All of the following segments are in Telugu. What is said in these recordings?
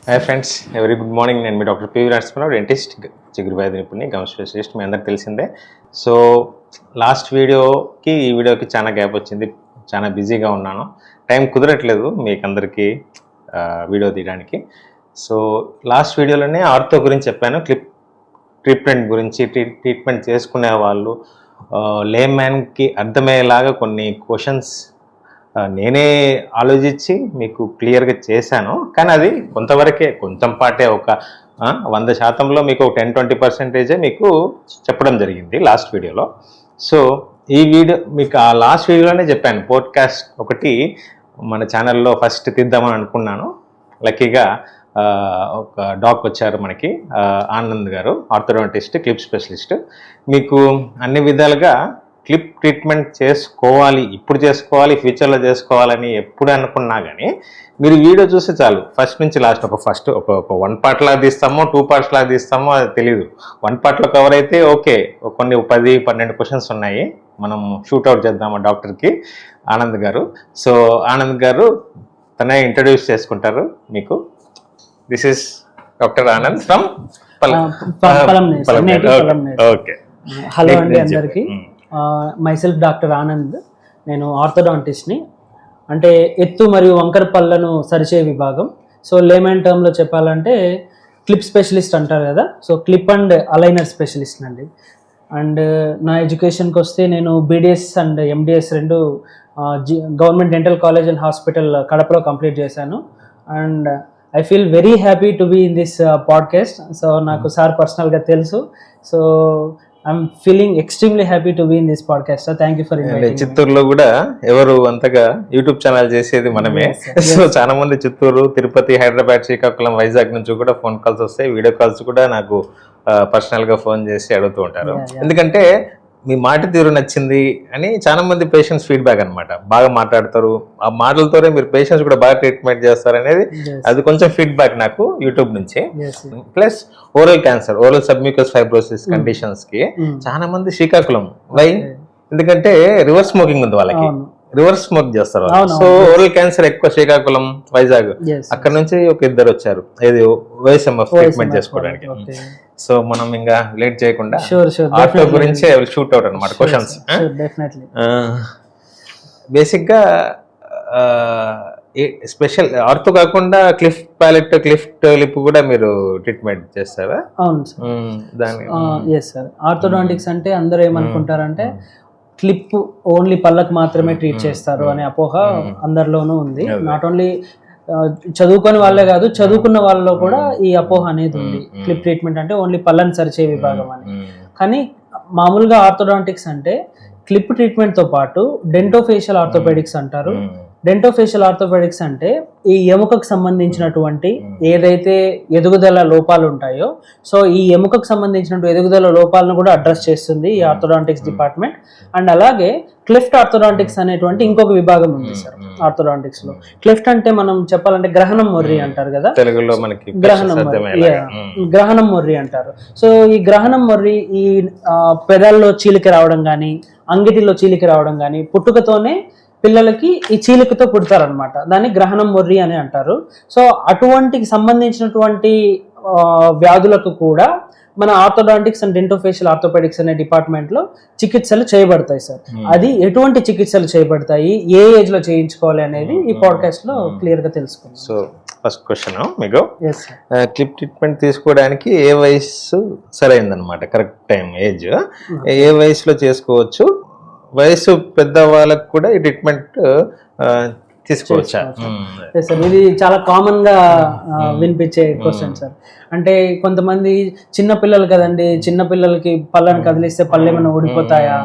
Hi friends, very good morning. నేను మీ డాక్టర్ పివి నరసింహరావు, డెంటిస్ట్, చిగురు వ్యాధి నిపుణుని, గమ్ స్పెషలిస్ట్. మీ అందరికి తెలిసిందే. సో లాస్ట్ వీడియోకి ఈ వీడియోకి చాలా గ్యాప్ వచ్చింది. చాలా బిజీగా ఉన్నాను, టైం కుదరట్లేదు మీకు అందరికీ వీడియో తీయడానికి. సో లాస్ట్ వీడియోలోనే ఆర్థో గురించి చెప్పాను, ట్రీట్మెంట్ గురించి. ట్రీట్మెంట్ చేసుకునే వాళ్ళు లేమ్యాన్కి అర్థమయ్యేలాగా కొన్ని క్వశ్చన్స్ నేనే ఆలోచించి మీకు క్లియర్గా చేశాను. కానీ అది కొంతవరకే, కొంచెం పాటే, ఒక 100%లో మీకు 10-20% మీకు చెప్పడం జరిగింది లాస్ట్ వీడియోలో. సో ఈ వీడియో మీకు ఆ లాస్ట్ వీడియోలోనే చెప్పాను, పోడ్కాస్ట్ ఒకటి మన ఛానల్లో ఫస్ట్ తీద్దామని అనుకున్నాను. లక్కీగా ఒక డాక్ వచ్చారు మనకి, ఆనంద్ గారు, ఆర్థోడాంటిస్ట్, క్లిప్ స్పెషలిస్ట్. మీకు అన్ని విధాలుగా క్లిప్ ట్రీట్మెంట్ చేసుకోవాలి, ఇప్పుడు చేసుకోవాలి, ఫ్యూచర్లో చేసుకోవాలని ఎప్పుడు అనుకున్నా కానీ మీరు వీడియో చూస్తే చాలు, ఫస్ట్ నుంచి లాస్ట్ ఒక 1 పార్ట్ లాగా తీస్తామో 2 పార్ట్స్ లాగా తీస్తామో అది తెలియదు. 1 పార్ట్లో కవర్ అయితే ఓకే, కొన్ని 10-12 క్వశ్చన్స్ ఉన్నాయి, మనం షూట్అవుట్ చేద్దాము డాక్టర్కి. ఆనంద్ గారు, సో ఆనంద్ గారు తనే ఇంట్రడ్యూస్ చేసుకుంటారు మీకు. This is doctor Anand from okay. Hello అండి అందరికి. Myself doctor Anand. నేను ఆర్థోడాంటిస్ట్ని, అంటే ఎత్తు మరియు వంకర పళ్ళను సరిచే విభాగం. సో లేమన్ టర్మ్లో చెప్పాలంటే క్లిప్ స్పెషలిస్ట్ అంటారు కదా, so clip and aligner specialist అండి. అండ్ నా ఎడ్యుకేషన్కి వస్తే నేను బీడిఎస్ అండ్ ఎండిఎస్ రెండు government dental college and hospital కడపలో కంప్లీట్ చేశాను. And I feel very happy to be in this podcast. So నాకు సార్ పర్సనల్గా తెలుసు. So I'm feeling extremely happy to be in this podcast. Sir thank you for inviting. చిత్తూరులో కూడా ఎవరు అంతగా యూట్యూబ్ ఛానల్ చేసేది మనమే. సో చాలా మంది చిత్తూరు, తిరుపతి, హైదరాబాద్, శ్రీకాకుళం, వైజాగ్ నుంచి కూడా ఫోన్ కాల్స్ వస్తాయి, వీడియో కాల్స్ కూడా నాకు పర్సనల్గా ఫోన్ చేసి అడుగుతూ ఉంటారు. ఎందుకంటే మీ మాట తీరు నచ్చింది అని చాలా మంది పేషెంట్స్ ఫీడ్బ్యాక్ అనమాట. బాగా మాట్లాడతారు, ఆ మాటలతోనే మీరు పేషెంట్స్ కూడా బాగా ట్రీట్మెంట్ చేస్తారు అనేది అది కొంచెం ఫీడ్బ్యాక్ నాకు యూట్యూబ్ నుంచి. Plus oral cancer, oral submucous fibrosis conditions కి చాలా మంది శ్రీకాకుళం, వై ఎందుకంటే రివర్స్ స్మోకింగ్ ఉంది వాళ్ళకి, రివర్స్ స్మోక్ చేస్తారు. సో ఓరల్ క్యాన్సర్ ఎక్కువ శ్రీకాకుళం, వైజాగ్, అక్కడ నుంచి ఒక 2 వచ్చారు ఏది వైఎస్ఎంఎఫ్ ట్రీట్మెంట్ చేసుకోవడానికి. సో మనం ఇంకా లేట్ చేయకుండా ఆర్థో గురించి షూట్ అవుట్ అనమాట క్వశ్చన్స్. బేసిక్గా స్పెషల్ ఆర్థో కాకుండా క్లిఫ్ ప్యాలెట్, క్లిఫ్ట్ లిప్ కూడా మీరు ట్రీట్మెంట్ చేస్తారా? అవును సార్. Yes sir. ఆర్థోడాంటిక్స్ అంటే అందరూ ఏమనుకుంటారంటే క్లిప్ ఓన్లీ పళ్ళకు మాత్రమే ట్రీట్ చేస్తారు అనే అపోహ అందరిలోనూ ఉంది. నాట్ ఓన్లీ చదువుకొని వాళ్ళే కాదు, చదువుకున్న వాళ్ళలో కూడా ఈ అపోహ అనేది ఉంది, క్లిప్ ట్రీట్మెంట్ అంటే ఓన్లీ పళ్ళని సరిచే విభాగం అని. కానీ మామూలుగా ఆర్థోడాంటిక్స్ అంటే క్లిప్ ట్రీట్మెంట్తో పాటు డెంటోఫేషియల్ ఆర్థోపెడిక్స్ అంటారు. డెంటోఫేషియల్ ఆర్థోపెడిక్స్ అంటే ఈ ఎముకకు సంబంధించినటువంటి ఏదైతే ఎదుగుదల లోపాలు ఉంటాయో, సో ఈ ఎముకకు సంబంధించినటువంటి ఎదుగుదల లోపాలను కూడా అడ్రస్ చేస్తుంది ఈ ఆర్థోడాంటిక్స్ డిపార్ట్మెంట్. అండ్ అలాగే క్లిఫ్ట్ ఆర్థోడాంటిక్స్ అనేటువంటి ఇంకొక విభాగం ఉంది సార్ ఆర్థోడాంటిక్స్ లో. క్లిఫ్ట్ అంటే మనం చెప్పాలంటే గ్రహణం మొర్రి అంటారు కదా, తెలుగులో మనకి గ్రహణం మొర్రి అంటారు. సో ఈ గ్రహణం మొర్రి ఈ పెదాల్లో చీలిక రావడం కానీ, అంగిటిలో చీలిక రావడం కానీ, పుట్టుకతోనే పిల్లలకి ఈ చీలికతో పుడతారనమాట, దాన్ని గ్రహణం మొర్రి అని అంటారు. సో అటువంటికి సంబంధించినటువంటి వ్యాధులకు కూడా మన ఆర్థోడాంటిక్స్ అండ్ డెంటోఫేషియల్ ఆర్థోపెడిక్స్ అనే డిపార్ట్మెంట్ లో చికిత్సలు చేయబడతాయి సార్. అది ఎటువంటి చికిత్సలు చేయబడతాయి, ఏ ఏజ్ లో చేయించుకోవాలి అనేది ఈ పాడ్కాస్ట్ లో క్లియర్ గా తెలుసుకుందాం. సో ఫస్ట్ క్వశ్చన్ మీకు, క్లిప్ ట్రీట్మెంట్ తీసుకోవడానికి ఏ వయసు సరైందనమాట, కరెక్ట్ టైం, ఏజ్ ఏ వయసులో చేసుకోవచ్చు? వయసు పెద్ద వాళ్ళకు కూడా ఈ ట్రీట్మెంట్ తీసుకోవచ్చా? సార్ ఇది చాలా కామన్ గా వినిపించే క్వశ్చన్ సార్. అంటే కొంతమంది చిన్న పిల్లలు కదండి, చిన్న పిల్లలకి పళ్ళని కదిలిస్తే పళ్ళు ఏమైనా ఊడిపోతాయా,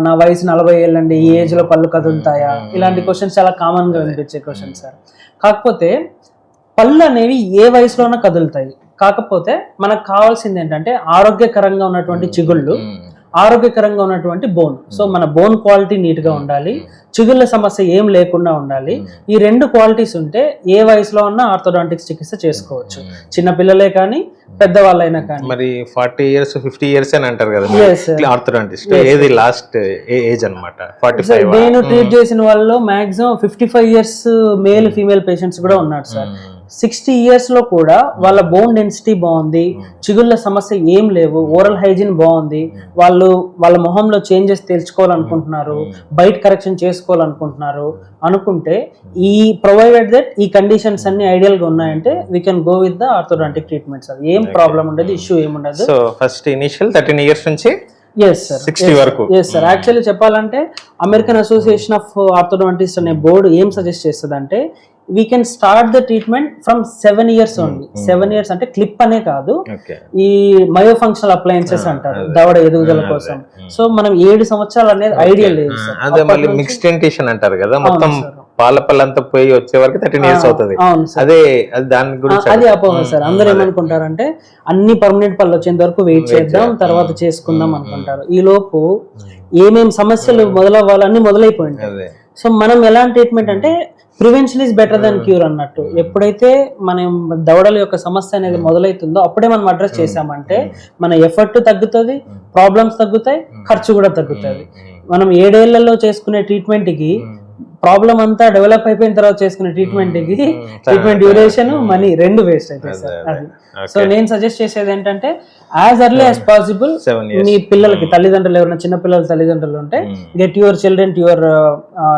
నా వయసు 40 ఏళ్ళండి, ఈ ఏజ్ లో పళ్ళు కదులుతాయా, ఇలాంటి క్వశ్చన్స్ చాలా కామన్ గా వినిపించే క్వశ్చన్ సార్. కాకపోతే పళ్ళు అనేవి ఏ వయసులోనే కదులుతాయి. కాకపోతే మనకు కావాల్సింది ఏంటంటే ఆరోగ్యకరంగా ఉన్నటువంటి చిగుళ్ళు, ఆరోగ్యకరంగా ఉన్నటువంటి బోన్. సో మన బోన్ క్వాలిటీ నీట్ గా ఉండాలి, చిగుళ్ళ సమస్య ఏం లేకుండా ఉండాలి. ఈ 2 క్వాలిటీస్ ఉంటే ఏ వయసులో ఉన్నా ఆర్థోడాంటిక్స్ చికిత్స చేసుకోవచ్చు, చిన్న పిల్లలే కానీ పెద్దవాళ్ళైనా కానీ. మరి 40 years 50 years అని అంటారు కదా ఆర్థోడాంటిస్ట్, ఏది లాస్ట్ ఏజ్ అన్నమాట? 45. నేను ట్రీట్ చేసిన వాళ్ళలో maximum 55 years male female patients కూడా ఉన్నారు సార్. 60 years లో కూడా వాళ్ళ బోన్ డెన్సిటీ బాగుంది, చిగుళ్ళ సమస్య ఏం లేవు, ఓరల్ హైజీన్ బాగుంది, వాళ్ళ మొహంలో చేంజెస్ తెలుసుకోవాలనుకుంటున్నారు, బైట్ కరెక్షన్ చేసుకోవాలనుకుంటున్నారు అనుకుంటే ఈ ప్రొవైడెడ్ దట్ ఈ కండిషన్స్ అన్ని ఐడియల్ గా ఉన్నాయంటే we can go with the orthodontic treatment sir. ఏం ప్రాబ్లం ఉండదు, ఇష్యూ ఏముండదు. సో ఫస్ట్ ఇనిషియల్ 13 years నుంచి ఎస్ సార్ 60 వరకు. Yes sir. యాక్చువల్లీ చెప్పాలంటే అమెరికన్ అసోసియేషన్ ఆఫ్ ఆర్థోడాంటిస్ట్ అనే బోర్డు ఏం సజెస్ట్ చేస్తుంది అంటే we can start the treatment from 7 years only. 7 years అంటే క్లిప్ అనే కాదు, ఈ మయో ఫంక్షనల్ అప్లయన్సెస్ అంటారు దవడ ఎదుగుదల కోసం. సో మనం 7 సంవత్సరాలు అనేది ఐడియల్ లేదు సార్. అదే మళ్ళీ మిక్స్డ్ డెంటిషన్ అంటారు కదా, మొత్తం పాల పళ్ళంతా పోయి వచ్చే వరకు 13 years అవుతుంది. అవును సార్. అదే దాని గురించి అది అపోహ సార్. అందరూ ఏమనుకుంటారంటే అన్ని పర్మనెంట్ పళ్ళు వచ్చేంత వరకు వెయిట్ చేద్దాం, తర్వాత చేసుకుందాం అనుకుంటారు. ఈ లోపు ఏమేం సమస్యలు మొదలవ్వాలన్నీ మొదలైపోయి ఉంటాయి. సో మనం ఎలాంటి ట్రీట్మెంట్ అంటే prevention is better than cure అన్నట్టు. ఎప్పుడైతే మనం దవడల యొక్క సమస్య అనేది మొదలవుతుందో అప్పుడే మనం అడ్రస్ చేసామంటే మన ఎఫర్ట్ తగ్గుతుంది, ప్రాబ్లమ్స్ తగ్గుతాయి, ఖర్చు కూడా తగ్గుతుంది. మనం 7 ఏళ్లలో చేసుకునే ట్రీట్మెంట్కి ప్రాబ్లం అంతా డెవలప్ అయిపోయిన తర్వాత చేసుకునే ట్రీట్మెంట్కి ట్రీట్మెంట్ డ్యూరేషన్, మనీ రెండు వేస్ట్ అవుతాయి సార్. అది సో నేను సజెస్ట్ చేసేది ఏంటంటే యాజ్ ఎర్లీ యాజ్ పాసిబుల్ మీ పిల్లలకి, తల్లిదండ్రులు ఎవరైనా చిన్న పిల్లల తల్లిదండ్రులు ఉంటే get your children to your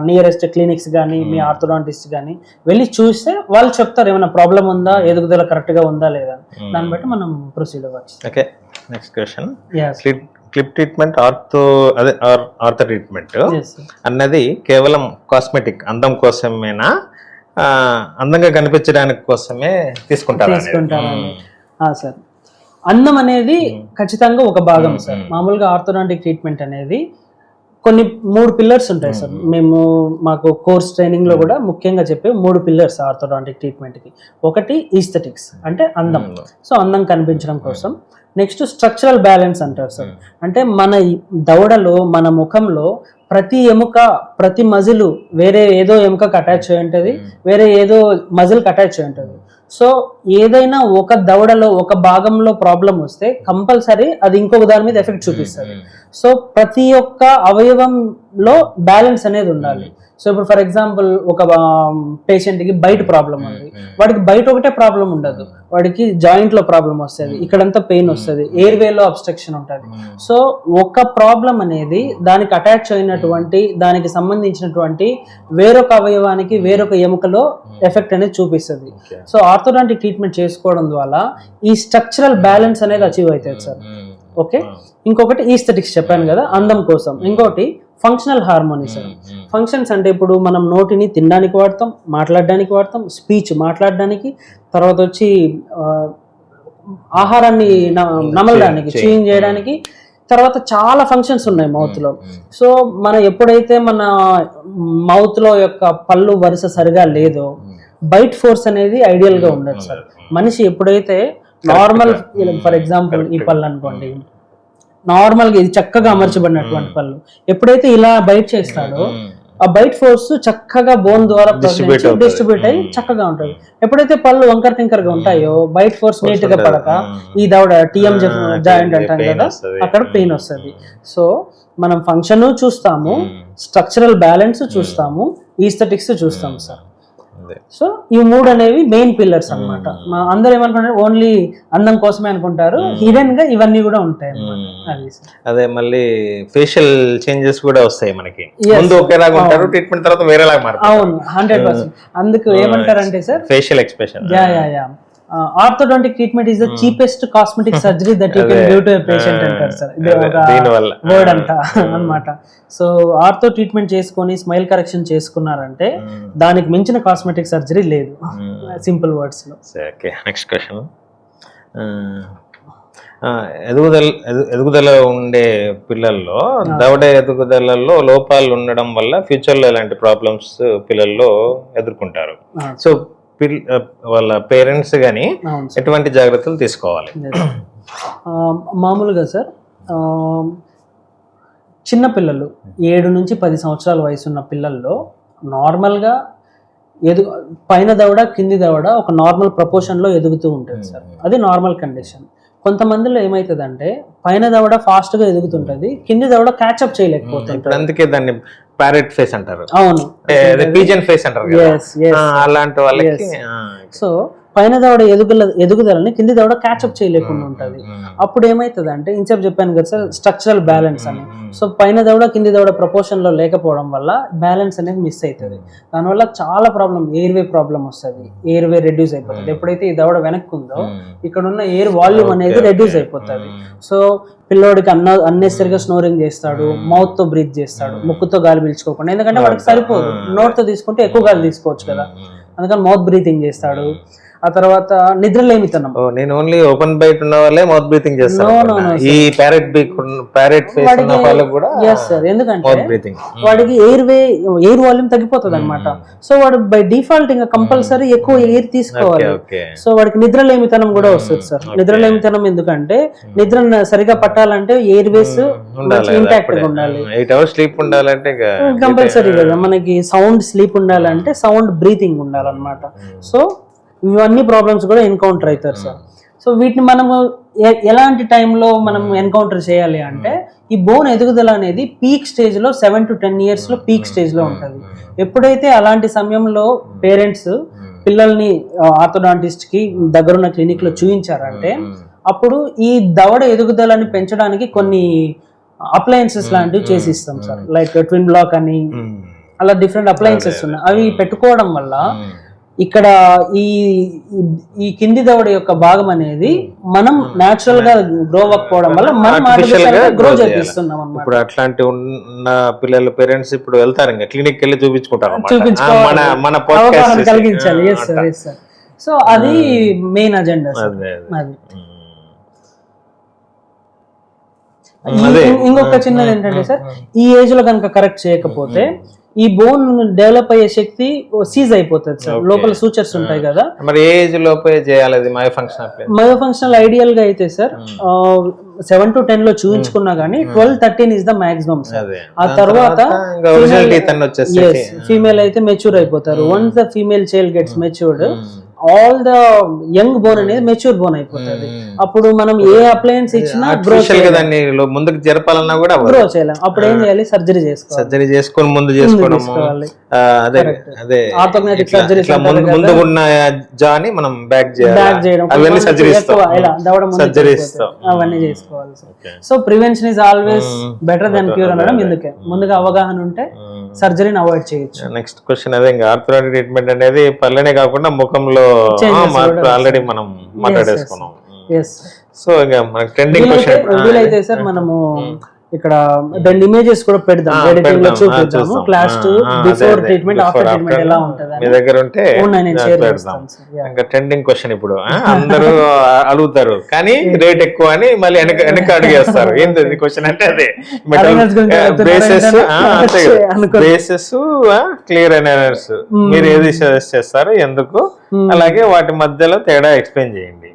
nearest clinics కానీ మీ ఆర్థోడాంటిస్ట్ కానీ వెళ్ళి చూస్తే వాళ్ళు చెప్తారు ఏమైనా ప్రాబ్లం ఉందా, ఎదుగుదల కరెక్ట్ గా ఉందా లేదా, దాన్ని బట్టి మనం ప్రొసీడ్ అవ్వచ్చు. Okay, next question. Clip treatment ortho treatment అన్నది కేవలం కాస్మెటిక్ అందం కోసమేనా, అందంగా కనిపించడానికి కోసమే తీసుకుంటారు? సార్, అందం అనేది ఖచ్చితంగా ఒక భాగం సార్. మామూలుగా ఆర్థోడాంటిక్ ట్రీట్మెంట్ అనేది కొన్ని 3 పిల్లర్స్ ఉంటాయి సార్. మాకు కోర్స్ ట్రైనింగ్ లో కూడా ముఖ్యంగా చెప్పే 3 పిల్లర్స్ ఆర్థోడాంటిక్ ట్రీట్మెంట్ కి. ఒకటి ఈస్థెటిక్స్ అంటే అందం, సో అందం కనిపించడం కోసం. నెక్స్ట్ స్ట్రక్చరల్ బ్యాలెన్స్ అంటారు సార్. అంటే మన దవడలో, మన ముఖంలో ప్రతి ఎముక, ప్రతి మజిల్ వేరే ఏదో ఎముకకు అటాచ్ అయి ఉంటుంది, వేరే ఏదో మజిల్కి అటాచ్ అయి ఉంటుంది. సో ఏదైనా ఒక దవడలో ఒక భాగంలో ప్రాబ్లం వస్తే కంపల్సరీ అది ఇంకొక దాని మీద ఎఫెక్ట్ చూపిస్తుంది. సో ప్రతి ఒక్క అవయవంలో బ్యాలెన్స్ అనేది ఉండాలి. సో ఇప్పుడు ఫర్ ఎగ్జాంపుల్ ఒక పేషెంట్కి బయట ప్రాబ్లం ఉంది, వాడికి బయట ఒకటే ప్రాబ్లం ఉండదు, వాడికి జాయింట్ లో ప్రాబ్లం వస్తుంది, ఇక్కడంతా పెయిన్ వస్తుంది, ఎయిర్ వేలో అబ్స్ట్రక్షన్ ఉంటుంది. సో ఒక ప్రాబ్లం అనేది దానికి అటాచ్ అయినటువంటి, దానికి సంబంధించినటువంటి వేరొక అవయవానికి, వేరొక ఎముకలో ఎఫెక్ట్ అనేది చూపిస్తుంది. సో ఆర్థోడాంటిక్ ట్రీట్మెంట్ చేసుకోవడం ద్వారా ఈ స్ట్రక్చరల్ బ్యాలెన్స్ అనేది అచీవ్ అవుతుంది సార్. ఓకే, ఇంకొకటి ఈస్థెటిక్స్ చెప్పాను కదా అందం కోసం. ఇంకోటి ఫంక్షనల్ హార్మోనీ సార్. ఫంక్షన్స్ అంటే ఇప్పుడు మనం నోటిని తినడానికి వాడతాం, మాట్లాడడానికి వాడతాం, స్పీచ్ మాట్లాడడానికి, తర్వాత వచ్చి ఆహారాన్ని నమలడానికి, చూయింగ్ చేయడానికి, తర్వాత చాలా ఫంక్షన్స్ ఉన్నాయి మౌత్ లో. సో మనం ఎప్పుడైతే మన మౌత్ లో యొక్క పళ్ళు వరుస సరిగా లేదో బైట్ ఫోర్స్ అనేది ఐడియల్ గా ఉండదు సార్. మనిషి ఎప్పుడైతే నార్మల్, ఫర్ ఎగ్జాంపుల్ ఈ పళ్ళు అనుకోండి, నార్మల్ గా ఇది చక్కగా అమర్చబడినటువంటి పళ్ళు, ఎప్పుడైతే ఇలా బైట్ చేస్తాడో ఆ బైట్ ఫోర్స్ చక్కగా బోన్ ద్వారా డిస్ట్రిబ్యూట్ అయ్యి చక్కగా ఉంటుంది. ఎప్పుడైతే పళ్ళు వంకర టింకర్ గా ఉంటాయో బైట్ ఫోర్స్ నీట్ గా పడక ఈ దవడ టీఎం జాయింట్ అంటాం కదా, అక్కడ పెయిన్ వస్తుంది. సో మనం ఫంక్షన్ చూస్తాము, స్ట్రక్చరల్ బ్యాలెన్స్ చూస్తాము, ఈస్థెటిక్స్ చూస్తాము సార్. సో ఈ 3 అనేవి మెయిన్ పిల్లర్స్ అన్నమాట. అందరూ ఏమనుకుంటారు ఓన్లీ అందం కోసమే అనుకుంటారు, హిడెన్ గా ఇవన్నీ కూడా ఉంటాయి అన్నమాట. అదే మళ్ళీ ఫేషియల్ చేంజెస్ కూడా వస్తాయి మనకి, ముందు ఒకేలాగా ఉంటారు, ట్రీట్మెంట్ తర్వాత వేరేలాగా మారుతారు. అవును, 100%. అందుకు ఏమంటారంటే sir facial expression, orthodontic treatment is the cheapest cosmetic surgery that you can give to a patient అంటారు సార్. ఇది ఒక వర్డ్ అంట అన్నమాట. సో ఆర్థో ట్రీట్మెంట్ చేసుకొని స్మైల్ కరెక్షన్ చేసుకున్నారంటే దానికి మించిన కాస్మెటిక్ సర్జరీ లేదు, సింపుల్ వర్డ్స్ లో. Okay, next question. ఎదుగుదల ఉండే పిల్లల్లో దవడ ఎదుగుదలలో లోపాలు ఉండడం వల్ల ఫ్యూచర్ లో ఎలాంటి ప్రాబ్లమ్స్ పిల్లల్లో ఎదుర్కొంటారు? సో వాళ్ళ పేరెంట్స్ కానీ ఎటువంటి జాగ్రత్తలు తీసుకోవాలి? మామూలుగా సార్ చిన్న పిల్లలు 7 నుంచి 10 సంవత్సరాల వయసు ఉన్న పిల్లల్లో నార్మల్గా పైన దవడ కింది దవడ ఒక నార్మల్ ప్రపోర్షన్లో ఎదుగుతూ ఉంటుంది సార్. అది నార్మల్ కండిషన్. కొంతమందిలో ఏమవుతుందంటే పైన దవడ ఫాస్ట్ గా ఎదుగుతుంటది, కింది దవడ క్యాచ్అప్ చేయలేకపోతుంది. అందుకే దాన్ని ప్యారెట్ ఫేస్ అంటారు. అవును, పిజన్ ఫేస్ అంటారు అలాంటి వాళ్ళకి. సో పైన దవడ ఎదుగుదలని కింది దవడ క్యాచ్అప్ చేయలేకుండా ఉంటుంది. అప్పుడు ఏమవుతుంది అంటే ఇంచేపు చెప్పాను కదా సార్, స్ట్రక్చరల్ బ్యాలెన్స్ అని. సో పైన దవడ కింది దవడ ప్రపోర్షన్ లో లేకపోవడం వల్ల బ్యాలెన్స్ అనేది మిస్ అవుతుంది. దానివల్ల చాలా ప్రాబ్లం, ఎయిర్వే ప్రాబ్లం వస్తుంది, ఎయిర్వే రెడ్యూస్ అయిపోతుంది. ఎప్పుడైతే ఈ దవడ వెనక్కి ఉందో ఇక్కడ ఉన్న ఎయిర్ వాల్యూమ్ అనేది రెడ్యూస్ అయిపోతుంది. సో పిల్లోడికి అన్నెసరిగా స్నోరింగ్ చేస్తాడు, మౌత్ తో బ్రీత్ చేస్తాడు, ముక్కుతో గాలి పీల్చుకోకుండా, ఎందుకంటే వాడికి సరిపోదు, నోట్ తో తీసుకుంటే ఎక్కువ గాలి తీసుకోవచ్చు కదా, అందుకని మౌత్ బ్రీతింగ్ చేస్తాడు. ఆ తర్వాత నిద్రలేమితనం. నేను ఓన్లీ ఓపెన్ బైట్ ఉన్న వాళ్ళే మౌత్ బ్రీతింగ్ చేస్తాను. ఈ ప్యారెట్ ఫేస్ ఉన్న వాళ్ళకి కూడా yes sir, ఎందుకంటే వాడికి ఎయిర్ వాల్యూమ్ తగ్గిపోతుంది అనమాట. సో వాడు బై డిఫాల్ట్ ఇంకా కంపల్సరీ ఎక్కువ ఎయిర్ తీసుకోవాలి. సో వాడికి నిద్రలేమితనం కూడా వస్తుంది సార్. నిద్రలేమితనం ఎందుకంటే నిద్ర సరిగా పట్టాలంటే ఎయిర్ వేస్ ఇంటాక్ట్ గా ఉండాలి. 8 hours స్లీప్ ఉండాలంటే కంపల్సరీ కదా. మనకి సౌండ్ స్లీప్ ఉండాలంటే సౌండ్ బ్రీతింగ్ ఉండాలన్నమాట. సో ఇవన్నీ ప్రాబ్లమ్స్ కూడా ఎన్కౌంటర్ అవుతారు సార్. సో వీటిని మనము ఎలాంటి టైంలో మనం ఎన్కౌంటర్ చేయాలి అంటే, ఈ బోన్ ఎదుగుదల అనేది పీక్ స్టేజ్ లో 7 to 10 years లో పీక్ స్టేజ్ లో ఉంటుంది. ఎప్పుడైతే అలాంటి సమయంలో పేరెంట్స్ పిల్లల్ని ఆర్థోడాంటిస్ట్ కి దగ్గరున్న క్లినిక్ లో చూపించారంటే, అప్పుడు ఈ దవడ ఎదుగుదలని పెంచడానికి కొన్ని అప్లయన్సెస్ లాంటివి చేసి ఇస్తాం సార్. లైక్ ట్విన్ బ్లాక్ అని అలా డిఫరెంట్ అప్లయన్సెస్ ఉన్నాయి. అవి పెట్టుకోవడం వల్ల ఇక్కడ ఈ కింది దవడ యొక్క భాగం అనేది మనం న్యాచురల్ గా గ్రో అవ్వకపోవడం వల్ల మనం గ్రో చేపిస్తున్నాం అన్నమాట. ఇప్పుడు అట్లాంటి ఉన్న పిల్లల పేరెంట్స్ ఇప్పుడు వెళ్తారు ఇంకా క్లినిక్ వెళ్ళి చూపించుకుంటారు, అవగాహన కలిగించాలి. Yes sir, yes sir. So అది మెయిన్ అజెండా సార్. అది ఇంకొక చిన్నది ఏంటంటే సార్, ఈ ఏజ్ లో కనుక కరెక్ట్ చేయకపోతే ఈ బోన్ డెవలప్ అయ్యే శక్తి సీజ్ అయిపోతుంది సార్. లోపల సూచర్స్ ఉంటాయి కదా, మరి ఏజ్ లోపే చేయాలి అది మయోఫంక్షనల్ ఐడియల్ గా అయితే సార్ 7 to 10 లో చూపించుకున్నా గానీ 12-13 ఇస్ ద మాక్సిమం సార్. ఆ తర్వాత ఫీమేల్ అయితే మెచ్యూర్ అయిపోతారు. Once the female child gets matured, all the young bone అనేది మెచ్యూర్ బోన్ అయిపోతుంది. అప్పుడు మనం ఏ అప్లయన్స్ ఇచ్చినా గ్రో ముందుకు జరపాలన్నా కూడా గ్రో చేయలేం. అప్పుడు ఏం చేయాలి, సర్జరీ చేసుకొని ముందు చేసుకోవడం. ఆర్థోగ్నాటిక్ సర్జరీ ముందు ఉన్న జాని మనం బ్యాక్ చేయడం, అవన్నీ అవన్నీ చేసుకోవాలి. So prevention is always better than cure అనడం ఎందుకే. ముందుగా అవగాహన ఉంటే సర్జరీని అవాయిడ్ చేయొచ్చు. నెక్స్ట్ క్వశ్చన్ అదే, ఇంకా ఆర్థోడాంటిక్ ట్రీట్మెంట్ అనేది పళ్ళనే కాకుండా ముఖంలో మార్పు ఆల్రెడీ మనం మాట్లాడేసుకున్నాం. సో ఇంకా మనకి ట్రెండింగ్ క్వశ్చన్ వీలైతే సార్ మనము ఇక్కడ 2 ఇమేజెస్ కూడా పెడదాం, ఎడిటింగ్ లో చూపిద్దాము. Class 2 before treatment, after treatment ఎలా ఉంటది మీ దగ్గర ఉంటే ఇంకా ట్రెండింగ్ క్వశ్చన్. ఇప్పుడు అందరూ అడుగుతారు కానీ రేట్ ఎక్కువ అని మళ్ళీ వెనక అడిగేస్తారు. ఏంటి క్వశ్చన్ అంటే అదే, బేసెస్ క్లియర్ అలైనర్స్ మీరు ఏది సజెస్ట్ చేస్తారు, ఎందుకు, అలాగే వాటి మధ్యలో తేడా ఎక్స్ప్లెయిన్ చేయండి.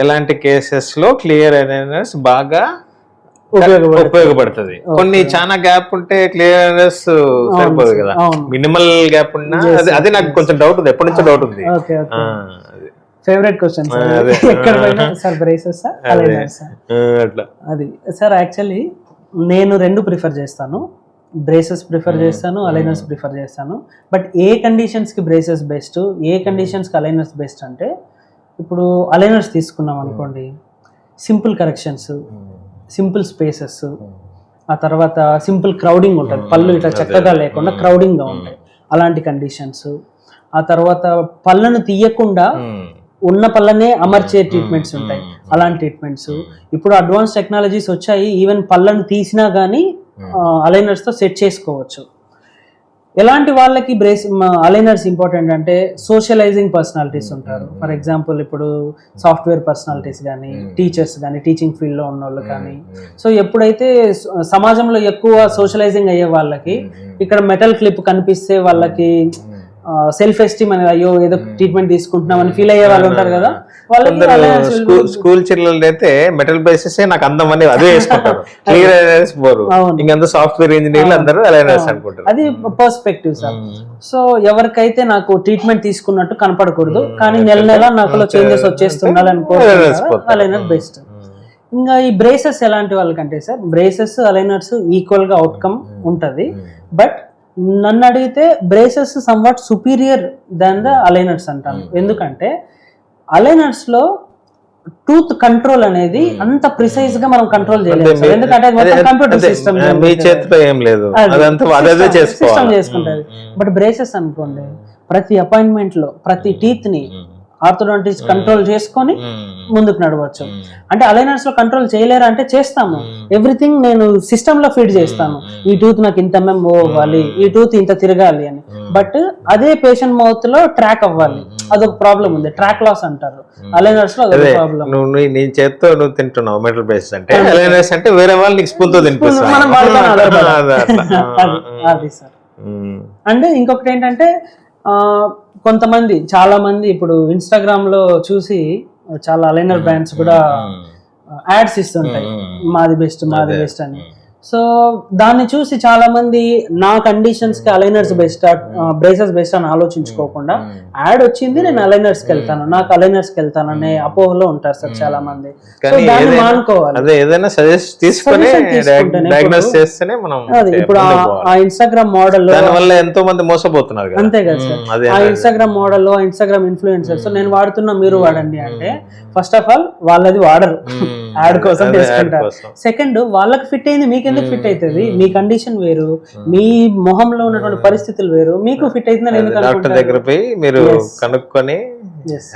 ఎలాంటి కేసెస్ లో క్లియర్ అలైనర్స్ బాగా ఉపయోగపడుతుంది. కొన్ని చాలా గ్యాప్ ఉంటే క్లియర్నెస్ సరిపోదు కదా, మినిమల్ గ్యాప్ ఉన్నా అది నాకు కొంచెం డౌట్ ఉంది, ఎప్పటి నుంచో డౌట్ ఉంది. ఫేవరెట్ క్వశ్చన్ సార్, బ్రేసెస్ అట్లా. అది సార్ యాక్చువల్లీ నేను 2 ప్రిఫర్ చేస్తాను. బ్రేసెస్ ప్రిఫర్ చేస్తాను, అలైనర్స్ ప్రిఫర్ చేస్తాను. బట్ ఏ కండిషన్స్ కి బ్రేసెస్ బెస్ట్, ఏ కండిషన్స్ కి అలైనర్స్ బెస్ట్ అంటే, ఇప్పుడు అలైనర్స్ తీసుకున్నాం అనుకోండి, సింపుల్ కరెక్షన్స్, సింపుల్ స్పేసెస్, ఆ తర్వాత సింపుల్ క్రౌడింగ్ ఉంటుంది, పళ్ళు ఇట్లా చక్కగా లేకుండా క్రౌడింగ్ గా ఉంటాయి, అలాంటి కండిషన్స్. ఆ తర్వాత పళ్ళను తీయకుండా ఉన్న పళ్ళనే అమర్చే ట్రీట్మెంట్స్ ఉంటాయి, అలాంటి ట్రీట్మెంట్స్. ఇప్పుడు అడ్వాన్స్ టెక్నాలజీస్ వచ్చాయి, ఈవెన్ పళ్ళను తీసినా కానీ అలైనర్స్ తో సెట్ చేసుకోవచ్చు. ఎలాంటి వాళ్ళకి అలైనర్స్ ఇంపార్టెంట్ అంటే, సోషలైజింగ్ పర్సనాలిటీస్ ఉంటారు. ఫర్ ఎగ్జాంపుల్ ఇప్పుడు సాఫ్ట్వేర్ పర్సనాలిటీస్ కానీ, టీచర్స్ కానీ, టీచింగ్ ఫీల్డ్ లో ఉన్న వాళ్ళు కానీ. సో ఎప్పుడైతే సమాజంలో ఎక్కువ సోషలైజింగ్ అయ్యే వాళ్ళకి ఇక్కడ మెటల్ క్లిప్ కనిపిస్తే వాళ్ళకి సెల్ఫ్ ఎస్టీమ్ అనేది, అయ్యో ఏదో ట్రీట్మెంట్ తీసుకుంటున్నాం అని ఫీల్ అయ్యే వాళ్ళు ఉంటారు కదా, స్కూల్ చిల్లలు అయితే మెటల్ బేసిస్ నాకు అందం అని అదే వేసుకుంటారు, క్లియర్ అలైనర్స్ పోరు, ఇంకా సాఫ్ట్వేర్ ఇంజనీర్లు అందరూ అలైనర్స్ అనుకుంటారు. అది పర్స్పెక్టివ్ సార్. సో ఎవరికైతే నాకు ట్రీట్మెంట్ తీసుకున్నట్టు కనపడకూడదు కానీ నెల నెల నాకు చేంజెస్ వచ్చేస్తుండాలి అనుకుంటున్నారు, అలైనర్ బెస్ట్. ఇంకా ఈ బ్రేసెస్ ఎలాంటి వాళ్ళకంటే సార్, బ్రేసెస్ అలైనర్స్ ఈక్వల్ గా అవుట్కమ్ ఉంటది. బట్ నన్ను అడిగితే braces somewhat superior than the aligners అంటాను. ఎందుకంటే అలైనర్స్ లో టూత్ కంట్రోల్ అనేది అంత ప్రిసైజ్ గా మనం కంట్రోల్ చేయలేము సార్. ఎందుకంటే అది మొత్తం కంప్యూటర్ సిస్టమ్, మీ చేతిలో ఏం లేదు, అదంతా సిస్టమ్ చేసుకుంటది. బట్ బ్రేసెస్ అనుకోండి, ప్రతి అపాయింట్మెంట్ లో ప్రతి టీత్ ని ఆర్థోడాంటిస్ట్ కంట్రోల్ చేసుకొని ముందుకు నడవచ్చు. అంటే అలైనర్స్ లో కంట్రోల్ చేయలేరా అంటే చేస్తాము. ఎవ్రీథింగ్ నేను సిస్టమ్ లో ఫీడ్ చేస్తాను. ఈ టూత్ నాకు ఇంత అవ్వాలి, ఈ టూత్ ఇంత తిరగాలి అని. బట్ అదే పేషెంట్ మౌత్ లో ట్రాక్ అవ్వాలి, అదొక ప్రాబ్లం ఉంది. ట్రాక్ లాస్ అంటారు అలైనర్స్ లో, అదొక ప్రాబ్లం. నీ చేత్తో నువ్వు తింటున్నావు మెటల్ బ్రేసెస్ అంటే, అలైనర్స్ అంటే వేరే వాళ్ళు నీకు స్పూన్ తో తినిపిస్తారు. మనం అది సార్. అండ్ ఇంకొకటి ఏంటంటే కొంతమంది చాలా మంది ఇప్పుడు ఇన్స్టాగ్రామ్ లో చూసి చాలా అలైనర్ బ్రాండ్స్ కూడా యాడ్స్ ఇస్తుంటాయి, మాది బెస్ట్ అని. సో దాన్ని చూసి చాలా మంది నా కండిషన్స్ కి అలైనర్స్ బెస్ట్, బ్రేసెస్ బెస్ట్ అని ఆలోచించుకోకుండా యాడ్ వచ్చింది నేను అలైనర్స్ కి వెళ్తాను, నాకు అలైనర్స్ కి వెళ్తాను అనే అపోహలో ఉంటారు సార్ చాలా మంది. సో దాన్ని మానుకోవాలి. ఇప్పుడు ఆ ఇన్స్టాగ్రామ్ మోడల్ వల్ల ఎంతో మంది మోసపోతున్నారు, అంతే కదా సార్. ఆ ఇన్స్టాగ్రామ్ మోడల్, ఇన్స్టాగ్రామ్ ఇన్ఫ్లుయెన్సర్స్ నేను వాడుతున్నా మీరు వాడండి అంటే, ఫస్ట్ ఆఫ్ ఆల్ వాళ్ళది వాడరు, యాడ్ కోసం తీసుకుంటారు. సెకండ్, వాళ్ళకి ఫిట్ అయింది మీకు ఎందుకు ఫిట్ అవుతుంది? మీ కండిషన్ వేరు, మీ మొహంలో ఉన్నటువంటి పరిస్థితులు వేరు, మీకు ఫిట్ అవుతుందని ఎందుకు డాక్టర్ దగ్గర పోయి మీరు కనుక్కొని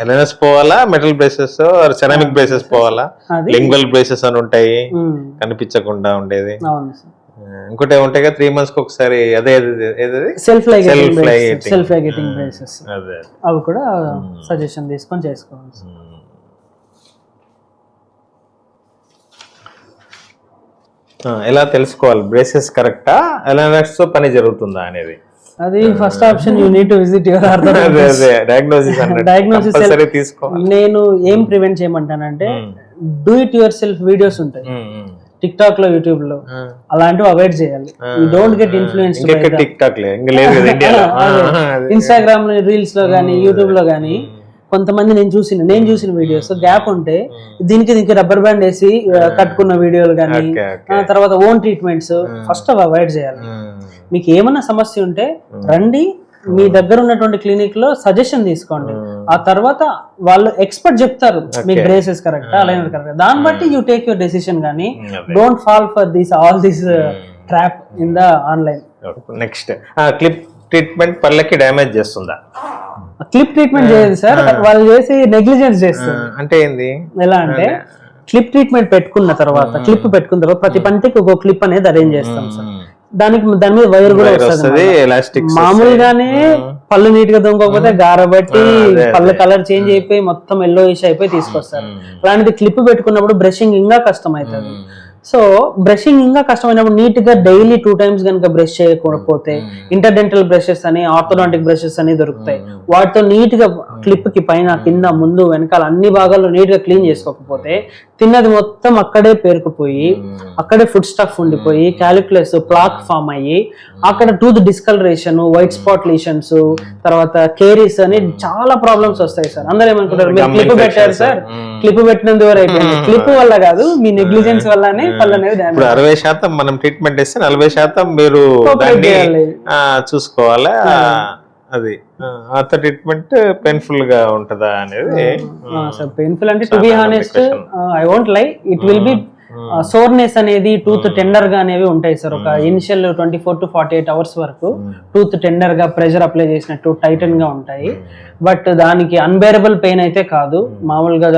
అలైనర్స్ పోవాలా, మెటల్ బ్రేసెస్, సెరామిక్ బ్రేసెస్ పోవాలా, లింగ్వల్ బ్రేసెస్ అని ఉంటాయి కనిపించకుండా ఉండేది. ఇంకోటి ఉంటాయి కదా 3 months కి ఒకసారి, అదే సెల్ఫ్ లైగేటింగ్ బ్రేసెస్, అవి కూడా సజెషన్ తీసుకొని చేసుకోవాలి. ఎలా తెలుసుకోవాలి బ్రేసెస్ కరెక్టా, అలైనర్స్ తో పని జరుగుతుందా అనేది? అది first option, you need to visit your orthodontist. Diagnosis తీసుకోవాలి. నేను ఏం ప్రివెంట్ చేయమంటానంటే, do it yourself videos ఉంటాయి టిక్ టాక్ లో, యూట్యూబ్ లో, అలాంటివి అవాయిడ్ చేయాలి. You don't get influenced by TikTok Instagram లో, రీల్స్ లో గానీ, యూట్యూబ్ లో గానీ. కొంతమంది నేను చూసిన వీడియోస్ గ్యాప్ ఉంటే దీనికి రబ్బర్ బ్యాండ్ వేసి కట్టుకున్న వీడియోలు కానీ, తర్వాత ఓన్ ట్రీట్మెంట్స్, ఫస్ట్ అవి అవాయిడ్ చేయాలి. మీకు ఏమన్నా సమస్య ఉంటే రండి, మీ దగ్గర ఉన్నటువంటి క్లినిక్ లో సజెషన్ తీసుకోండి. ఆ తర్వాత వాళ్ళు ఎక్స్పర్ట్ చెప్తారు మీకు బ్రేసెస్ కరెక్టా, అలైనర్ కరెక్టా, దాన్ని బట్టి యూ టేక్ యువర్ డెసిషన్. కానీ don't fall for all this trap in the online. Next, clip treatment పళ్ళకి డ్యామేజ్ చేస్తుందా? క్లిప్ ట్రీట్మెంట్ చేయదు సార్, వాళ్ళు చేసి నెగ్లిజెన్స్ చేస్తారు. అంటే ఏంది? ఎలా అంటే, క్లిప్ ట్రీట్మెంట్ పెట్టుకున్న తర్వాత ప్రతి పంటికి ఒక క్లిప్ అనేది అరేంజ్ చేస్తాం సార్. దాని మీద వైర్ కూడా వస్తుంది. మామూలుగానే పళ్ళు నీట్ గా దొంగకపోతే గారబట్టి పళ్ళ కలర్ చేంజ్ అయిపోయి మొత్తం ఎల్లోయిష్ అయిపోయి తీసుకొస్తారు. అలాంటిది క్లిప్ పెట్టుకున్నప్పుడు బ్రషింగ్ ఇంకా కష్టం అవుతుంది. సో బ్రషింగ్ ఇంకా కష్టమైనప్పుడు నీట్ గా డైలీ 2 times కనుక బ్రష్ చేయకపోతే ఇంటర్డెంటల్ బ్రషెస్ అని, ఆర్థోడాంటిక్ బ్రషెస్ అని దొరుకుతాయి. వాటితో నీట్ గా క్లిప్ కి పైన, కింద, ముందు, వెనకాల అన్ని భాగాల్లో నీట్ గా క్లీన్ చేసుకోకపోతే తిన్నది మొత్తం అక్కడే పేరుకుపోయి, అక్కడే ఫుడ్ స్టఫ్ ఉండిపోయి, క్యాలిక్యులస్ ప్లాక్ ఫామ్ అయ్యి, అక్కడ tooth discolouration, white spot lesions, తర్వాత కేరీస్ అని చాలా ప్రాబ్లమ్స్ వస్తాయి సార్. అందరూ ఏమనుకుంటారు, మీరు క్లిప్ పెట్టారు సార్, క్లిప్ పెట్టినందుకు అయిపోయింది. క్లిప్ వల్ల కాదు, మీ నెగ్లిజెన్స్ వల్లనే పళ్ళు అనేది డ్యామేజ్. 60% మనం ట్రీట్మెంట్ ఇస్తే 40% మీరు చూసుకోవాలి. అది ఆర్థో ట్రీట్మెంట్ పెయిన్ఫుల్ గా ఉంటదా అనేది? పెయిన్ఫుల్ అంటే, to be honest, I won't లై, ఇట్ విల్ బి సోర్నెస్ అనేది, టూత్ టెండర్ గా అనేవి ఉంటాయి సార్. ఒక ఇనిషియల్ 24 to 48 hours వరకు టూత్ టెండర్ గా, ప్రెషర్ అప్లై చేసినట్టు టైటన్ గా ఉంటాయి. బట్ దానికి అన్బేరబుల్ పెయిన్ అయితే కాదు. మామూలుగా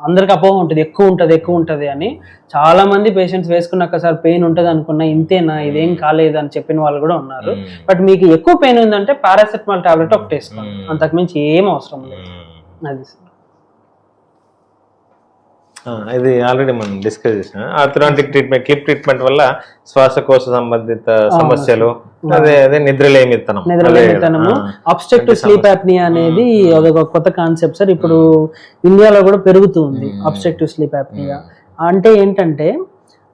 అందరికి అపోహ ఉంటుంది, ఎక్కువ ఉంటది అని. చాలా మంది పేషెంట్స్ వేసుకున్నాక, సార్ పెయిన్ ఉంటది అనుకున్నా, ఇంతేనా, ఇదేం కాలేదు అని చెప్పిన వాళ్ళు కూడా ఉన్నారు. బట్ మీకు ఎక్కువ పెయిన్ ఉందంటే పారాసెటమాల్ టాబ్లెట్ ఒకటి వేసుకోండి, అంతకుమించి ఏం అవసరం లేదు. అది సార్. ఇది ఆల్రెడీ మనం డిస్కస్ చేసాం. ఆర్థోడాంటిక్ ట్రీట్మెంట్, క్లిప్ ట్రీట్మెంట్ వల్ల శ్వాసకోశ సంబంధిత సమస్యలు, అదే నిద్రలేమితనము, అబ్స్ట్రక్టివ్ స్లీప్ యాప్నియా అనేది అదొక కొత్త కాన్సెప్ట్ సార్. ఇప్పుడు ఇండియాలో కూడా పెరుగుతుంది అబ్స్ట్రక్టివ్ స్లీప్ యాప్నియా. అంటే ఏంటంటే,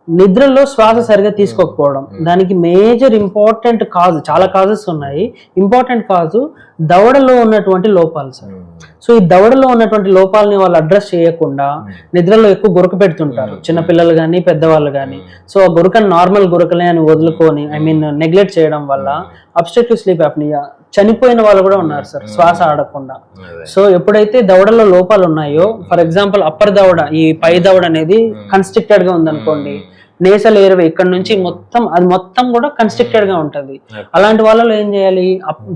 నిద్రలో శ్వాస సరిగా తీసుకోకపోవడం. దానికి మేజర్ ఇంపార్టెంట్ కాజ్, చాలా కాజెస్ ఉన్నాయి. ఇంపార్టెంట్ కాజు దవడలో ఉన్నటువంటి లోపాలు సార్. సో ఈ దవడలో ఉన్నటువంటి లోపాలని వాళ్ళు అడ్రస్ చేయకుండా నిద్రలో ఎక్కువ గురక పెడుతుంటారు, చిన్నపిల్లలు కానీ పెద్దవాళ్ళు కానీ. సో ఆ గురకని నార్మల్ గురకలే అని వదులుకొని నెగ్లెక్ట్ చేయడం వల్ల అబ్స్ట్రక్టివ్ స్లీప్ అప్నియా చనిపోయిన వాళ్ళు కూడా ఉన్నారు సార్, శ్వాస ఆడకుండా. సో ఎప్పుడైతే దవడలో లోపాలు ఉన్నాయో, ఫర్ ఎగ్జాంపుల్ అప్పర్ దవడ, ఈ పై దవడ అనేది కన్స్ట్రిక్టెడ్ గా ఉందనుకోండి, నేసల్ ఎయిర్వే ఇక్కడ నుంచి మొత్తం కూడా కన్స్ట్రిక్టెడ్ గా ఉంటది. అలాంటి వాళ్ళలో ఏం చేయాలి,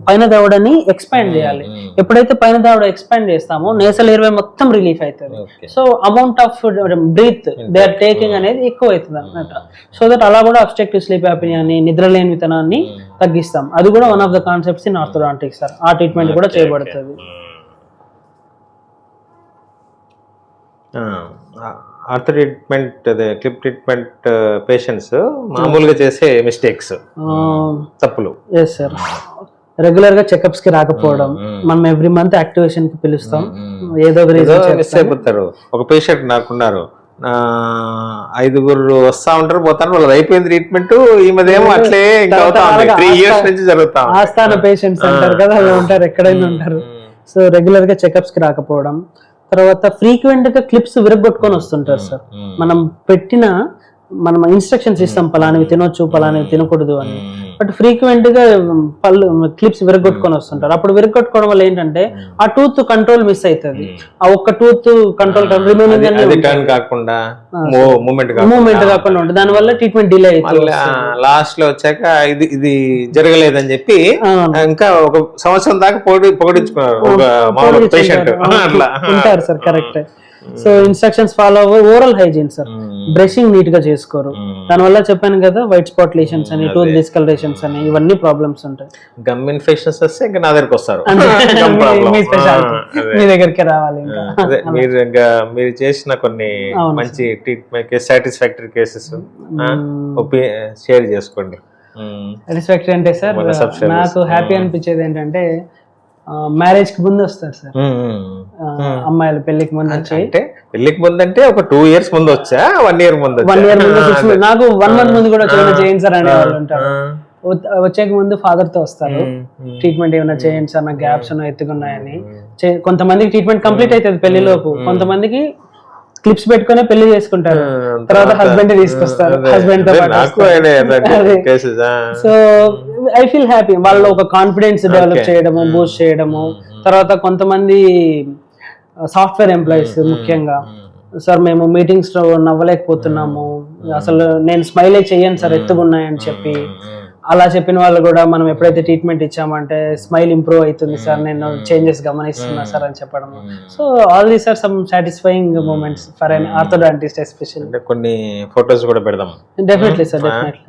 పైన దవడని ఎక్స్పాండ్ చేయాలి. ఎప్పుడైతే పైన దవడ ఎక్స్పాండ్ చేస్తామో నేసల్ ఎయిర్వే మొత్తం రిలీఫ్ అవుతుంది. So amount of breath they are taking అనేది ఎక్కువ అవుతుంది అన్నమాట. సో దట్ అలా కూడా అబ్స్ట్రక్టివ్ స్లీప్ యాప్నియాని, నిద్రలేనితనాన్ని తగ్గిస్తాం. అది కూడా one of the concepts in orthodontics sir. ఆ ట్రీట్మెంట్ కూడా చేయబడుతుంది. ఆర్థో ట్రీట్మెంట్, అదే క్లిప్ ట్రీట్మెంట్ పేషెంట్స్ మామూలుగా చేసే మిస్టేక్స్, తప్పులు. ఎస్ సార్, రెగ్యులర్ గా చెకప్స్ కి రాకపోవడం. మనం ఎవ్రీ మంత్ యాక్టివేషన్ కి పిలుస్తాం, ఏదో ఒక రీజన్ మిస్ అయిపోతారు. ఒక పేషెంట్ నాకున్నారు, 5 వస్తా ఉంటారు, పోతారు, వాళ్ళది అయిపోయింది ట్రీట్మెంట్, ఈ మధ్యేమో అట్లే ఇంకా అవుతా ఉంది. 3 years నుంచి జరుగుతా ఆస్థాన పేషెంట్స్ అంటారు కదా, అలా ఉంటారు, ఎక్కడైనా ఉంటారు. సో రెగ్యులర్ గా చెకప్స్ కి రాకపోవడం, తర్వాత ఫ్రీక్వెంట్ గా క్లిప్స్ విరగొట్టుకొని వస్తుంటారు సార్. మనం ఇన్స్ట్రక్షన్స్ ఇస్తాం, పలానివి తినొచ్చు, పలానివి తినకూడదు అని, బట్ ఫ్రీక్వెంట్ గా క్లిప్స్ విరగొట్టుకొని వస్తుంటారు. అప్పుడు విరగొట్టుకోవడం వల్ల ఏంటంటే ఆ టూత్ కంట్రోల్ మిస్ అవుతుంది. ఆ ఒక్క టూత్ కంట్రోల్ రిమైనింగ్ మూమెంట్ కాకుండా ఉంటుంది. దాని వల్ల ట్రీట్మెంట్ డిలే అవుతుంది. లాస్ట్ లో వచ్చాక ఇది జరగలేదని చెప్పి ఇంకా 1 సంవత్సరం దాకా పొగడించుకున్నారు ఉంటారు sir. Correct. So instructions follow అవ్వ. Oral hygiene sir, brushing neat గా చేసుకోరు. దానివల్ల చెప్పాను కదా, వైట్ స్పాట్ లేషన్స్ అని, టూత్ డిస్కలరేషన్స్ అని, ఇవన్నీ ప్రాబ్లమ్స్ ఉంటాయి. గమ్ ఇన్ఫెక్షన్స్ వస్తే ఇంకా నా దగ్గరికి వస్తారు, మీ దగ్గరికి రావాలి. మీరు చేసిన కొన్ని మంచి ట్రీట్మెంట్ సాటిస్ఫాక్టరీ కేసెస్ షేర్ చేసుకోండి. సాటిస్ఫాక్టరీ అంటే సార్, నాకు హ్యాపీ అనిపించేది ఏంటంటే మ్యారేజ్ కి ముందు వస్తారు సార్ అమ్మాయిలు, పెళ్లికి ముందు వచ్చి. అంటే పెళ్లికి ముందు అంటే ఒక 2 years ముందు వచ్చా, 1 year ముందు? 1 year ముందు, నాకు 1 month ముందు కూడా చేయండి సార్ అనే వాళ్ళు ఉంటారు. వచ్చేక ముందు ఫాదర్ తో వస్తారు, ట్రీట్మెంట్ ఏమైనా చేయండి సార్, నాకు గ్యాప్స్ ఎత్తుకున్నాయని. కొంతమందికి ట్రీట్మెంట్ కంప్లీట్ అవుతుంది పెళ్లిలోపు, కొంతమందికి క్లిప్స్ పెట్టుకునే పెళ్లి చేసుకుంటారు, తర్వాత హస్బెండ్ తీసుకొస్తారు, హస్బెండ్ తో పాటు. సో ఐ ఫీల్ హ్యాపీ, వాళ్ళు ఒక కాన్ఫిడెన్స్ డెవలప్ చేయడము, బూస్ట్ చేయడము. తర్వాత కొంతమంది సాఫ్ట్వేర్ ఎంప్లాయీస్ ముఖ్యంగా, సార్ మేము మీటింగ్స్ లో నవ్వలేకపోతున్నాము, అసలు నేను స్మైలే చెయ్యను సార్ ఎత్తుకున్నాయని చెప్పి, అలా చెప్పిన వాళ్ళు కూడా మనం ఎప్పుడైతే ట్రీట్మెంట్ ఇచ్చామంటే స్మైల్ ఇంప్రూవ్ అవుతుంది సార్, నేను చేంజెస్ గమనిస్తున్నా సార్ అని చెప్పడం. So all these are some satisfying moments for an orthodontist especially. అంటే కొన్ని ఫోటోస్ కూడా పెడదాం. Definitely sir, definitely.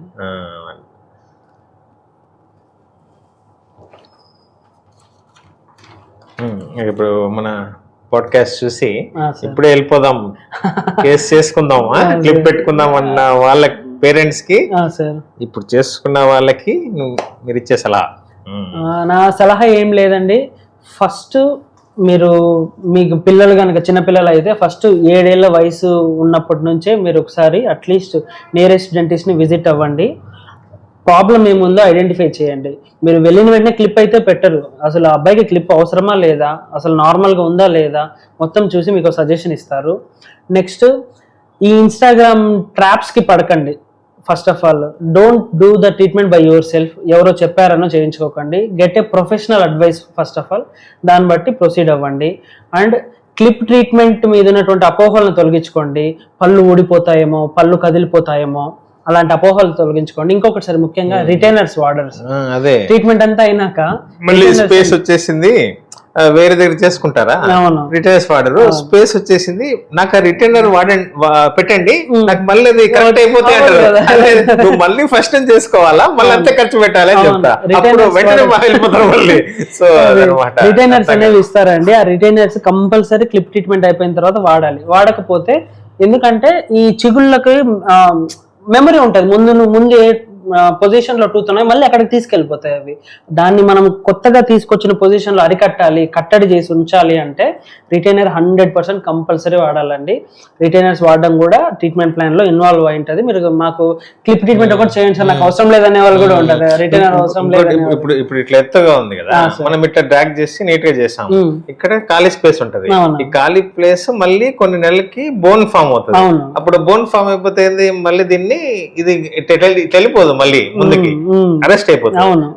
ఇప్పుడు మన పాడ్కాస్ట్ చూసి ఇప్పుడే వెళ్ళిపోదాం, కేసు చేసుకుందాం, క్లిప్ పెట్టుకుందాం అన్న వాళ్ళ పేరెంట్స్ కి, ఇప్పుడు చేసుకున్న వాళ్ళకి మీరు ఇచ్చే సలహా? నా సలహా ఏం లేదండి. ఫస్ట్ మీకు పిల్లలు కనుక చిన్నపిల్లలు అయితే ఫస్ట్ 7 ఏళ్ల వయసు ఉన్నప్పటి నుంచే మీరు ఒకసారి అట్లీస్ట్ నియరెస్ట్ డెంటిస్ట్ ని విజిట్ అవ్వండి. ప్రాబ్లం ఏముందో ఐడెంటిఫై చేయండి. మీరు వెళ్ళిన వెంటనే క్లిప్ అయితే పెట్టరు, అసలు ఆ అబ్బాయికి క్లిప్ అవసరమా లేదా, అసలు నార్మల్గా ఉందా లేదా, మొత్తం చూసి మీకు సజెషన్ ఇస్తారు. నెక్స్ట్, ఈ ఇన్స్టాగ్రామ్ ట్రాప్స్కి పడకండి. First of all don't do the treatment by yourself. ఎవరో చెప్పారనో చేయించుకోకండి. Get a professional advice first of all, దాన్ని బట్టి ప్రొసీడ్ అవ్వండి. అండ్ క్లిప్ ట్రీట్మెంట్ మీద ఉన్నటువంటి అపోహలను తొలగించుకోండి. పళ్ళు ఊడిపోతాయేమో, పళ్ళు కదిలిపోతాయేమో, అలాంటి అపోహలు తొలగించుకోండి. ఇంకొకటి సార్ ముఖ్యంగా రిటైనర్స్ వాడరు. అదే ట్రీట్మెంట్ అంతా అయినాక మళ్ళీ స్పేస్ వచ్చేసింది, వేరే దగ్గర చేసుకుంటారా? రిటైనర్స్ వాడరు, స్పేస్ వచ్చేసింది, నాకు రిటైనర్ పెట్టండి, నాకు మళ్ళీ అది కరెక్ట్ అయిపోతే నువ్వు మళ్ళీ ఫస్ట్ టైం చేసుకోవాలా, మళ్ళీ అంతే ఖర్చు పెట్టాలి అని చెప్తా. అప్పుడు వెంటనే వెళ్ళిపోతారు మళ్ళీ. సో రిటైనర్స్ అనేవి ఇస్తారండి. ఆ రిటైనర్స్ కంపల్సరీ క్లిప్ ట్రీట్మెంట్ అయిపోయిన తర్వాత వాడాలి. వాడకపోతే, ఎందుకంటే ఈ చిగుళ్ళకి మెమరీ ఉంటుంది, ముందు పొజిషన్ లో టూత్ ఉన్నాయి, మళ్ళీ అక్కడికి తీసుకెళ్ళిపోతాయి అవి. దాన్ని మనం కొత్తగా తీసుకొచ్చిన పొజిషన్ లో అరికట్టాలి, కట్టడి చేసి ఉంచాలి అంటే రిటైనర్ 100% కంపల్సరీ వాడాలండి. రిటైనర్స్ వాడడం కూడా ట్రీట్మెంట్ ప్లాన్ లో ఇన్వాల్వ్ అయి ఉంటుంది. మీరు మాకు క్లిప్ ట్రీట్మెంట్ ఒకటి చేయండి సార్, నాకు అవసరం లేదనే వాళ్ళు కూడా ఉంటారు, రిటైనర్ అవసరం లేదు. ఇప్పుడు ఇట్లా ఎత్తుగా ఉంది కదా, మనం ఇట్లా డ్రాగ్ చేసి నీట్ గా చేసాం, ఇక్కడ ఖాళీ స్పేస్ ఉంటది. ఈ ఖాళీ ప్లేస్ మళ్ళీ కొన్ని నెలలకి బోన్ ఫామ్ అవుతుంది. అప్పుడు బోన్ ఫామ్ అయిపోతే ఏంది, మళ్ళీ దీన్ని ఇది వెళ్ళిపోదు, మళ్ళీ ముందుకి అరెస్ట్ అయిపోతుంది.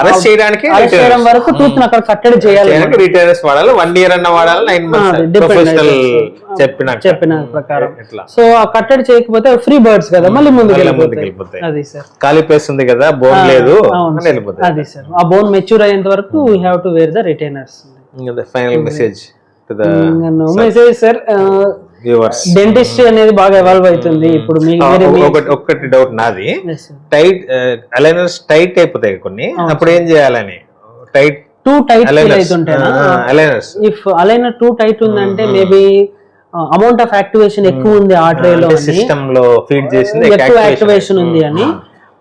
అరెస్ట్ చేయడానికి వరకు టూత్ అక్కడ కట్టడి చేయాలి, రిటైనర్స్ వాడాలి. 1 year అన్న వాడాలి, 9 months ప్రొఫెషనల్ చెప్పిన ప్రకారం. సో ఆ కట్టడి చేయకపోతే ఫ్రీ బర్డ్స్ కదా, మళ్ళీ ముందుకు వెళ్ళిపోతాయి. అది సార్ ఖాళీ ప్లేస్ ఉంది కదా, బోన్ లేదు వెళ్ళిపోతాయి. అది సార్ ఆ బోన్ మెచ్యూర్ అయ్యేంత వరకు we have to wear the retainers. Final message message sir, dentist అనేది బాగా ఎవాల్వ్ అవుతుంది ఇప్పుడు. ఒక్కటి డౌట్ నాది, టైట్ అలైనర్స్ టైట్ అయిపోతాయి కొన్ని, అప్పుడు ఏం చేయాలని? టైట్ టూ టైట్ అవుతుంటాయి aligners. If aligner two tight ఉందంటే మేబీ అమౌంట్ ఆఫ్ యాక్టివేషన్ ఎక్కువ ఉంది ఆ ట్రే లో, సిస్టమ్ లో ఫీడ్ చేసింది ఎక్కువ యాక్టివేషన్ ఉంది అని.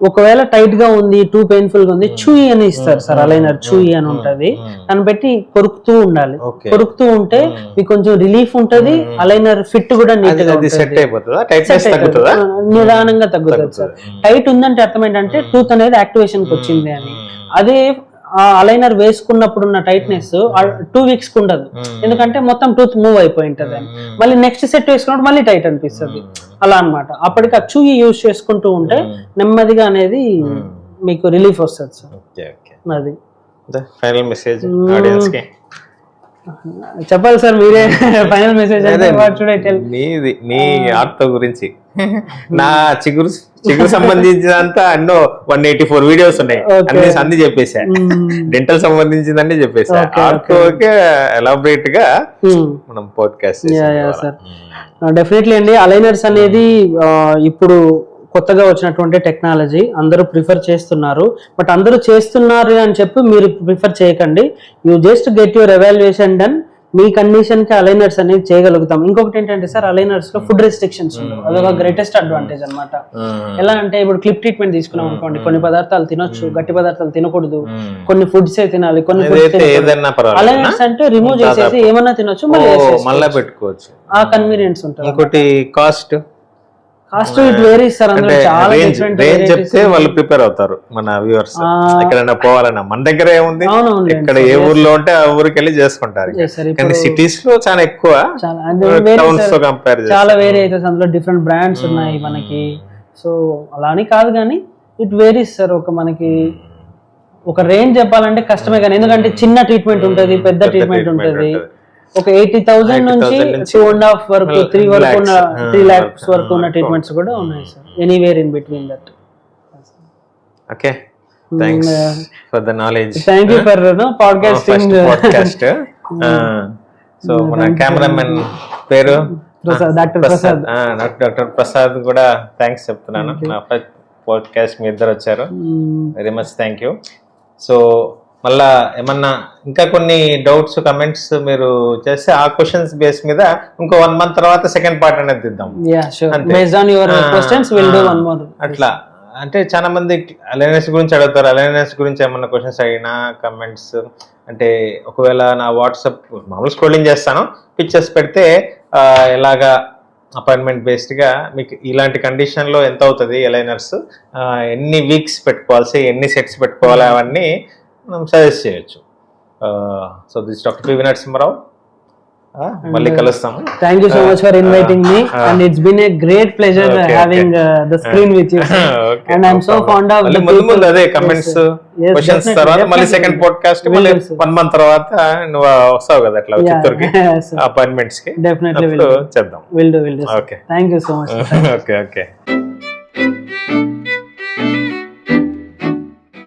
ఒకవేళ టైట్ గా ఉంది, టూ పెయిన్ఫుల్ గా ఉంది, చూయి అని ఇస్తారు సార్. అలైనర్ చూయి అని ఉంటది, దాన్ని బట్టి కొరుకుతూ ఉండాలి. కొరుకుతూ ఉంటే మీకు కొంచెం రిలీఫ్ ఉంటది, అలైనర్ ఫిట్ కూడా నీట్ గా నిదానంగా తగ్గుతుంది సార్. టైట్ ఉందంటే అర్థం ఏంటంటే టూత్ అనేది యాక్టివేషన్ కి వచ్చింది అని. అదే ఆ అలైనర్ వేసుకున్నప్పుడు ఉన్న టైట్నెస్ 2 weeks కు ఉండదు, ఎందుకంటే మొత్తం టూత్ మూవ్ అయిపోయి ఉంటది. మళ్ళీ నెక్స్ట్ సెట్ వేసుకున్నప్పుడు మళ్ళీ టైట్ అనిపిస్తుంది, అలా అన్నమాట. అప్పటికి ఆ చూయి యూజ్ చేసుకుంటూ ఉంటే నెమ్మదిగా అనేది మీకు రిలీఫ్ వస్తుంది సార్. అది ఫైనల్ మెసేజ్ ఆడియన్స్ కి చెప్పాలి సార్, మీరే ఫైనల్ మెసేజ్ నీది, నీ ఆర్తో గురించి. నా చిగురు సంబంధించినంతా అన్నో 184 వీడియోస్ ఉన్నాయి, అన్ని చెప్పేసా. డెంటల్ సంబంధించిందన్నీ చెప్పేసా. ఆర్తోకే ఎలాబరేట్ గా మనం పాడ్కాస్ట్ సార్. డెఫినెట్లీ అండి, అలైనర్స్ అనేది ఇప్పుడు కొత్తగా వచ్చినటువంటి టెక్నాలజీ, అందరూ ప్రిఫర్ చేస్తున్నారు. బట్ అందరూ చేస్తున్నారు అని చెప్పి మీరు ప్రిఫర్ చేయకండి. You just get your evaluation done. Me condition కి అలైనర్స్ అనేది చేయగలుగుతాం. ఇంకొకటి ఏంటంటే సార్, అలైనర్స్ లో ఫుడ్ రెస్ట్రిక్షన్స్ ఉండవు, అదొక గ్రేటెస్ట్ అడ్వాంటేజ్ అనమాట. ఎలా అంటే ఇప్పుడు క్లిప్ ట్రీట్మెంట్ తీసుకున్నాం అనుకోండి, కొన్ని పదార్థాలు తినొచ్చు, గట్టి పదార్థాలు తినకూడదు, కొన్ని ఫుడ్స్ తినాలి, కొన్ని అలైనర్స్ అంటే రిమూవ్ చేసేసి ఏమన్నా తినొచ్చు, మళ్ళీ పెట్టుకోవచ్చు. ఆ కన్వీనియన్స్ ఉంటుంది. ఇంకోటి కాస్ట్ ఇట్ వేరీస్ సార్. అందులో చాలా రేంజ్ చెప్తే వాళ్ళు ప్రిపేర్ అవుతారు మన వ్యూవర్స్. ఎక్కడైనా పోవాలన్నా మన దగ్గర ఏముంది, ఇక్కడ ఏ ఊర్లో ఉంటే ఆ ఊరికి వెళ్ళి చేసుకుంటారు. కానీ సిటీస్ లో చాలా ఎక్కువ, టౌన్స్ తో కంపేర్ చాలా వేరే అయితే అందులో డిఫరెంట్ బ్రాండ్స్ ఉన్నాయి మనకి. సో అలా అని కాదు, కానీ ఇట్ వేరీస్ సార్. మనకి ఒక రేంజ్ చెప్పాలంటే కష్టమే, కానీ ఎందుకంటే చిన్న ట్రీట్మెంట్ ఉంటుంది, పెద్ద ట్రీట్మెంట్ ఉంటుంది. ఒక 80,000 నుంచి 2.5 వరకు 3 వరకు ఉన్న 3 lakhs వరకు ఉన్న ట్రీట్మెంట్స్ కూడా ఉన్నాయి sir, anywhere in between that. Okay, thanks for the knowledge. Thank you for podcasting. So మన కెమెరామెన్ పేరు డాక్టర్ ప్రసాద్. డాక్టర్ ప్రసాద్ కూడా థాంక్స్ చెప్తున్నాను. నా ఫస్ట్ పాడ్కాస్ట్ మీ ఇద్దరు వచ్చారు, వెరీ మచ్ థాంక్యూ. సో మళ్ళా ఏమన్నా ఇంకా కొన్ని డౌట్స్ కమెంట్స్ మీరు చేస్తే ఆ క్వశ్చన్స్ బేస్ మీద ఇంకో 1 month తర్వాత సెకండ్ పార్ట్ అనేది ఇద్దాం. అట్లా అంటే చాలా మంది అలైనర్స్ గురించి అడుగుతారు. అలైనర్స్ గురించి ఏమన్నా క్వశ్చన్స్ అడిగినా కమెంట్స్ అంటే ఒకవేళ నా వాట్సాప్ మామూలు స్క్రోలింగ్ చేస్తాను, పిక్చర్స్ పెడితే ఎలాగా అపాయింట్మెంట్ బేస్డ్గా మీకు ఇలాంటి కండిషన్లో ఎంత అవుతుంది అలైనర్స్, ఎన్ని వీక్స్ పెట్టుకోవాల్సి, ఎన్ని సెట్స్ పెట్టుకోవాలి, అవన్నీ మనం సజెస్ట్ చేయొచ్చు. So this doctor PV Narasimha Rao, మళ్ళీ కలుస్తాము. Thank you so much for inviting me, and it's been a great pleasure having the screen with you, and I am so fond of the ముందు అదే కమెంట్స్ క్వశ్చన్స్ తర్వాత మళ్ళీ సెకండ్ పాడ్కాస్ట్ మళ్ళీ 1 month తర్వాత నువ్వు వస్తావు కదా అట్లా చిత్తూరుకి అపాయింట్మెంట్స్ కి. డెఫినెట్లీ చేద్దాం. Will do. Okay, thank you so much. Okay.